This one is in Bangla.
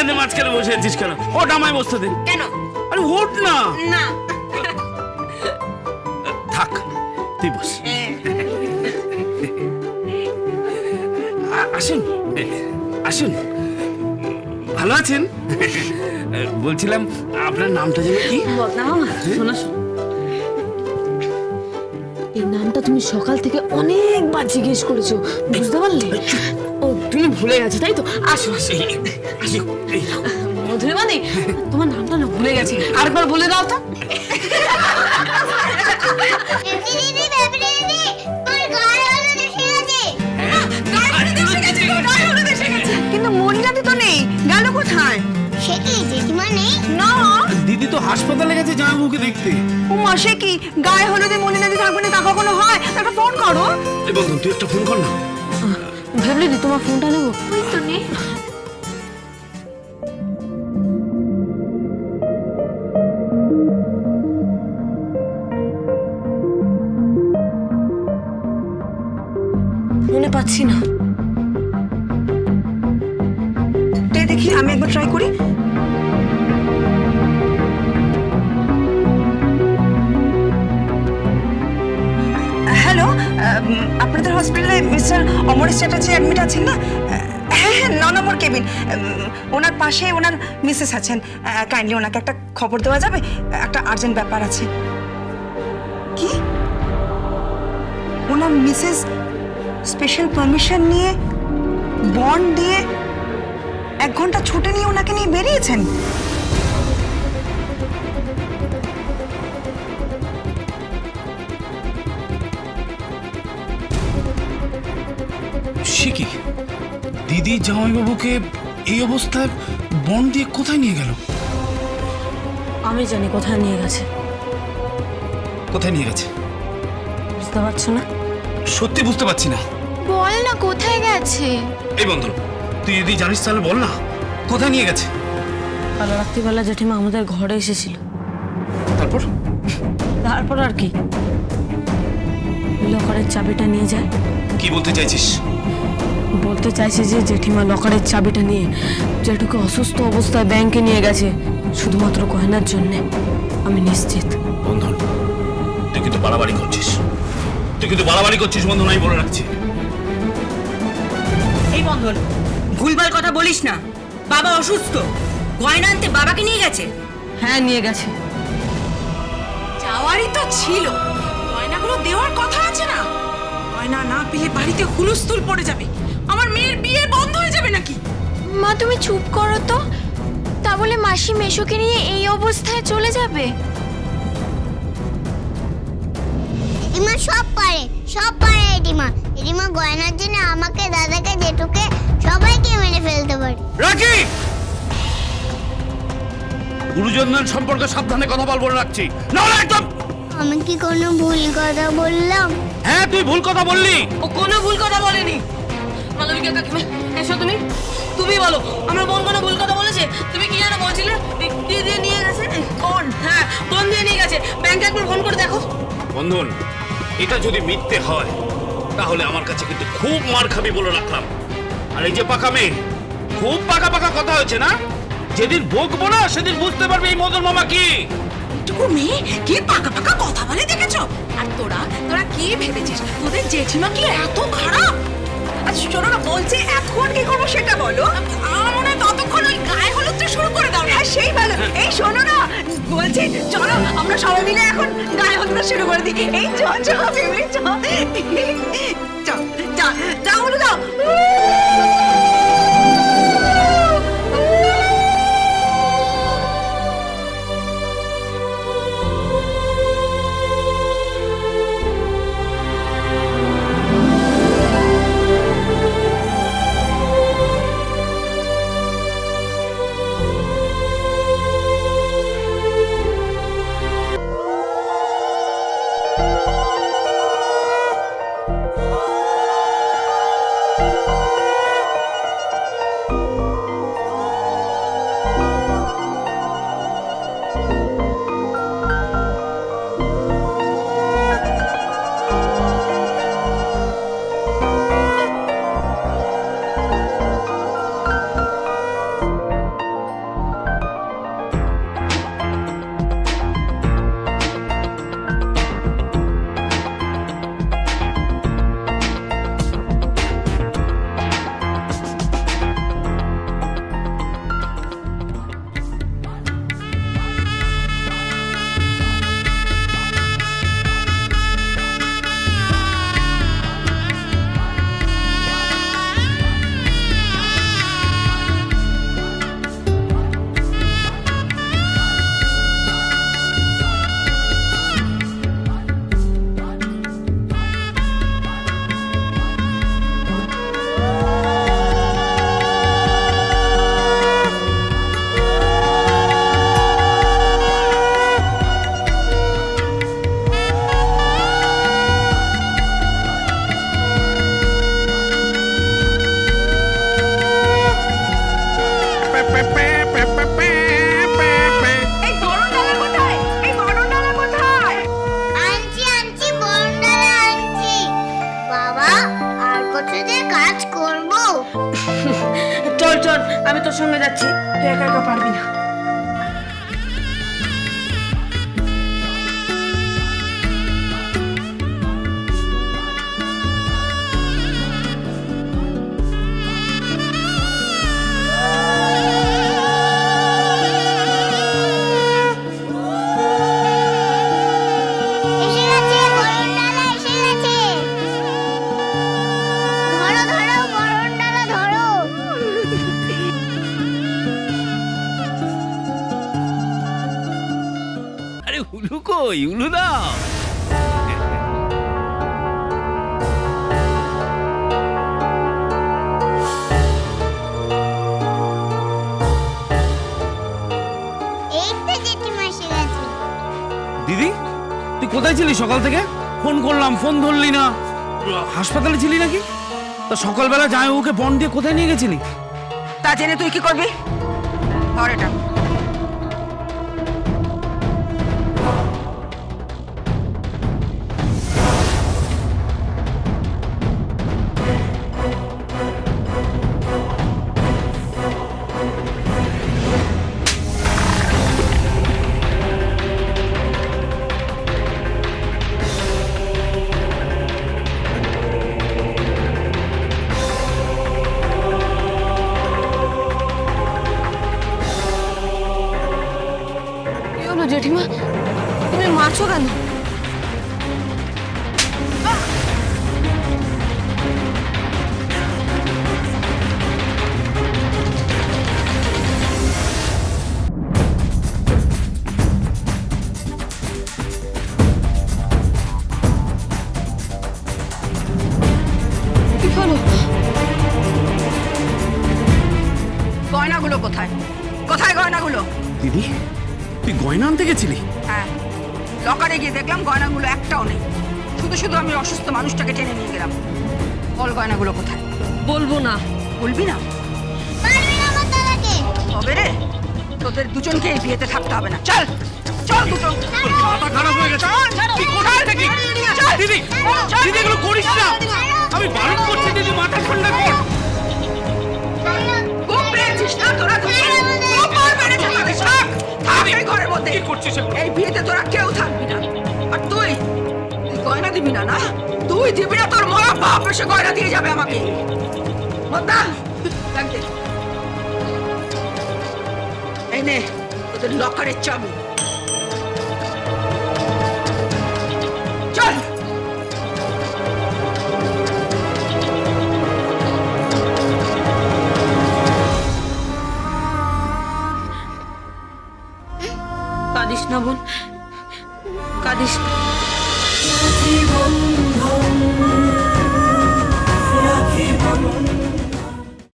এনে মাঝখানে বসে আছিস কেন? ওটা আমায় বসতে দে। কেন? আরে ওঠ না। না থাক, তুই বস। আসুন আসুন, ভালো আছেন? বলছিলাম আপনার নামটা যেন কি? শোনো এই নামটা তুমি সকাল থেকে অনেকবার জিজ্ঞেস করেছো, বুঝতে পারলে? ও তুমি ভুলে গেছো তাই তো? আসো আসো আসো। মধুরিমাদি, তোমার নামটা না ভুলে গেছি, আরেকবার বলে দাও তো। কিন্তু মনিরাদি তো নেই, গেল কোথায়? সে কি জেঠিমা নেই? না দিদি তো হাসপাতালে গেছে জামাইবাবুকে দেখতে। ও মাসে কি গায়ে হলুদে মনিরাদি থাকবে না তা কখনো হয়? একটা ফোন করো। এই বন্ধন, তুই একটা ফোন কর না। ভেবলি তোমার ফোনটা নেবো? ওই তো নেই। মনে পাচ্ছি না। দেখি আমি একবার ট্রাই করি। হ্যালো, আপনাদের হসপিটালে মিস্টার অমরেশ চ্যাটার্জি অ্যাডমিট আছেন না? হ্যাঁ হ্যাঁ, 9 নম্বর কেবিন। ওনার পাশে ওনার মিসেস আছেন। কাইন্ডলি ওনাকে একটা খবর দেওয়া যাবে? একটা আর্জেন্ট ব্যাপার আছে। কি? ওনার মিসেস স্পেশাল পারমিশন নিয়ে বন্ড দিয়ে 1 ঘন্টা ছুটে নিয়ে ওনাকে নিয়ে বেরিয়েছেন? সে কি, দিদি জামাইবাবুকে এই অবস্থায় বন্ড দিয়ে কোথায় নিয়ে গেল? আমি জানি কোথায় নিয়ে গেছে। কোথায় নিয়ে গেছে? বুঝতে পারছো না? সত্যি বুঝতে পারছি না। বল না কোথায় গেছে? এই বন্ধন, তুই যদি জানিস তাহলে বল না, কোথায় নিয়ে গেছে? কাল রাত্রিবেলা জেঠিমা আমাদের ঘরে এসেছিল। তারপর? তারপর আর কি, লকারের চাবিটা নিয়ে যায়। কি বলতে চাইছিস? বলতে চাইছে যে জেঠিমা লকারের চাবিটা নিয়ে জেঠুকে অসুস্থ অবস্থায় ব্যাংকে নিয়ে গেছে শুধুমাত্র গয়নার জন্যে। আমি নিশ্চিত। বন্ধন, তুই কিন্তু বাড়াবাড়ি করছিস। বন্ধন, আমি বলে রাখছি। এই বন্ধন, ভুলভাল কথা বলিস না। বাবা অসুস্থ, গয়না আনতে বাবাকে নিয়ে গেছে। হ্যাঁ নিয়ে গেছে। যাওয়ারই তো ছিল, গয়নাগুলো দেওয়ার কথা আছে না? গয়না না পেলে বাড়িতে হুলস্থুল পড়ে যাবে, আমার মেয়ের বিয়ে বন্ধ হয়ে যাবে নাকি? মা তুমি চুপ করো তো। তা বলে মাসি মেশোকে নিয়ে এই অবস্থায় চলে যাবে? এডিমা সব পারে এডিমা। এডিমা গয়নার জন্য আমাকে, দাদাকে, জেঠুকে সবাইকে মেরে ফেলতে পারে। রাখি, গুরুজনদের সম্পর্কে সাবধানে কথা বলবো রাখছি, না হলে একদম। আমি কি কোনো ভুল কথা বললাম? হ্যাঁ, তুই ভুল কথা বললি। ও কোনো ভুল কথা বলেনি। মালবিকা কাকিমা, এসো তুমি। তুমি বলো আমার বোন কোনো ভুল কথা বলেছে? তুমি কি যেন বলছিলে? কি দিয়ে নিয়ে গেছে? কোন? হ্যাঁ, কোন দিয়ে নিয়ে গেছে? ব্যাংকে একবার ফোন করে দেখো। বন্ধন, এটা যদি মিথ্যে হয় তাহলে আমার কাছে কিন্তু খুব মার খাবি বলে রাখলাম। আর এই যে পাকা মেয়ে, খুব পাকা পাকা কথা হয়েছে না? যেদিন বকবো না সেদিন বুঝতে পারবে এই মদন মামা কি। টুকু মেয়ে কি পাকা পাকা কথা বলে দেখেছো? আর তোরা কি ভেবেছিস তোদের জেঠিমা কি এত খারাপ? আচ্ছা শোনো না, বলছে এখন কি করবো সেটা বলো। আমার মনে হয় ততক্ষণ ওই গায়ে হলুদটা শুরু করে দাও। হ্যাঁ সেই ভালো। এই শোনো না, বলছে চলো আমরা সবাই মিলে এখন গায়ে হলুদটা শুরু করে দিই। এই চল চল ফ্যামিলি চল চল চল যাও হলুদ দাও। কাজ করব? চল চল, আমি তোর সঙ্গে যাচ্ছি, তুই একা একা পারবি না। এসে গেছে, বরণ ডালা এসে গেছে। ধরো ধরো, বরণ ডালা ধরো। আরে হুলু কই, হুলু দাও। এই তো জেঠিমা এসে গেছে। দিদি, তুই কোথায় ছিলি সকাল থেকে? ফোন করলাম, ফোন ধরলি না। হাসপাতালে ছিলি নাকি? তা সকালবেলা যায় ওকে বন দিয়ে কোথায় নিয়ে গেছিলি? তা জেনে তুই কি করবি? ধর এটা। কি হলো জেঠিমা, তুমি মারছো কেন? কি হলো? গয়নাগুলো কোথায়? কোথায় গয়নাগুলো? দিদি, তুই গয়না আনতে গেছিলি? হ্যাঁ, লকারে গিয়ে দেখলাম গয়নাগুলো একটাও নেই। শুধু শুধু আমি অসুস্থ মানুষটাকে টেনে নিয়ে গেলাম। বল গয়নাগুলো কোথায়? বলবো না। বলবি না? মারবি না আমার দাদাকে। তবে রে, তোদের দুজনকে এই বিয়েতে থাকতে হবে না। চল চল দুটো। মাথা খারাপ হয়ে গেছে। তুই কোথায় থেকে? দিদি, দিদি এগুলো করিস না। আমি বারণ করছি দিদি, মাথা ঠান্ডা কর। খুব পেয়েছিস না তোরা দুজন? খুব মার মেরেছে তোদের। থাক, থাক এই ঘরের মধ্যে। কি করছিস এগুলো? এই বিয়েতে তোরা কেউ থাকবি না। আর তুই গয়না দিবি না? না তুই দিবি না, তোর মরা বাপ এসে গয়না দিয়ে যাবে আমাকে। মদ্দা, ব্যাগ দে। এই নে তোদের লকারের চাবি। চল। কাঁদিস না বোন, কাঁদিস না। রাখি বন্ধন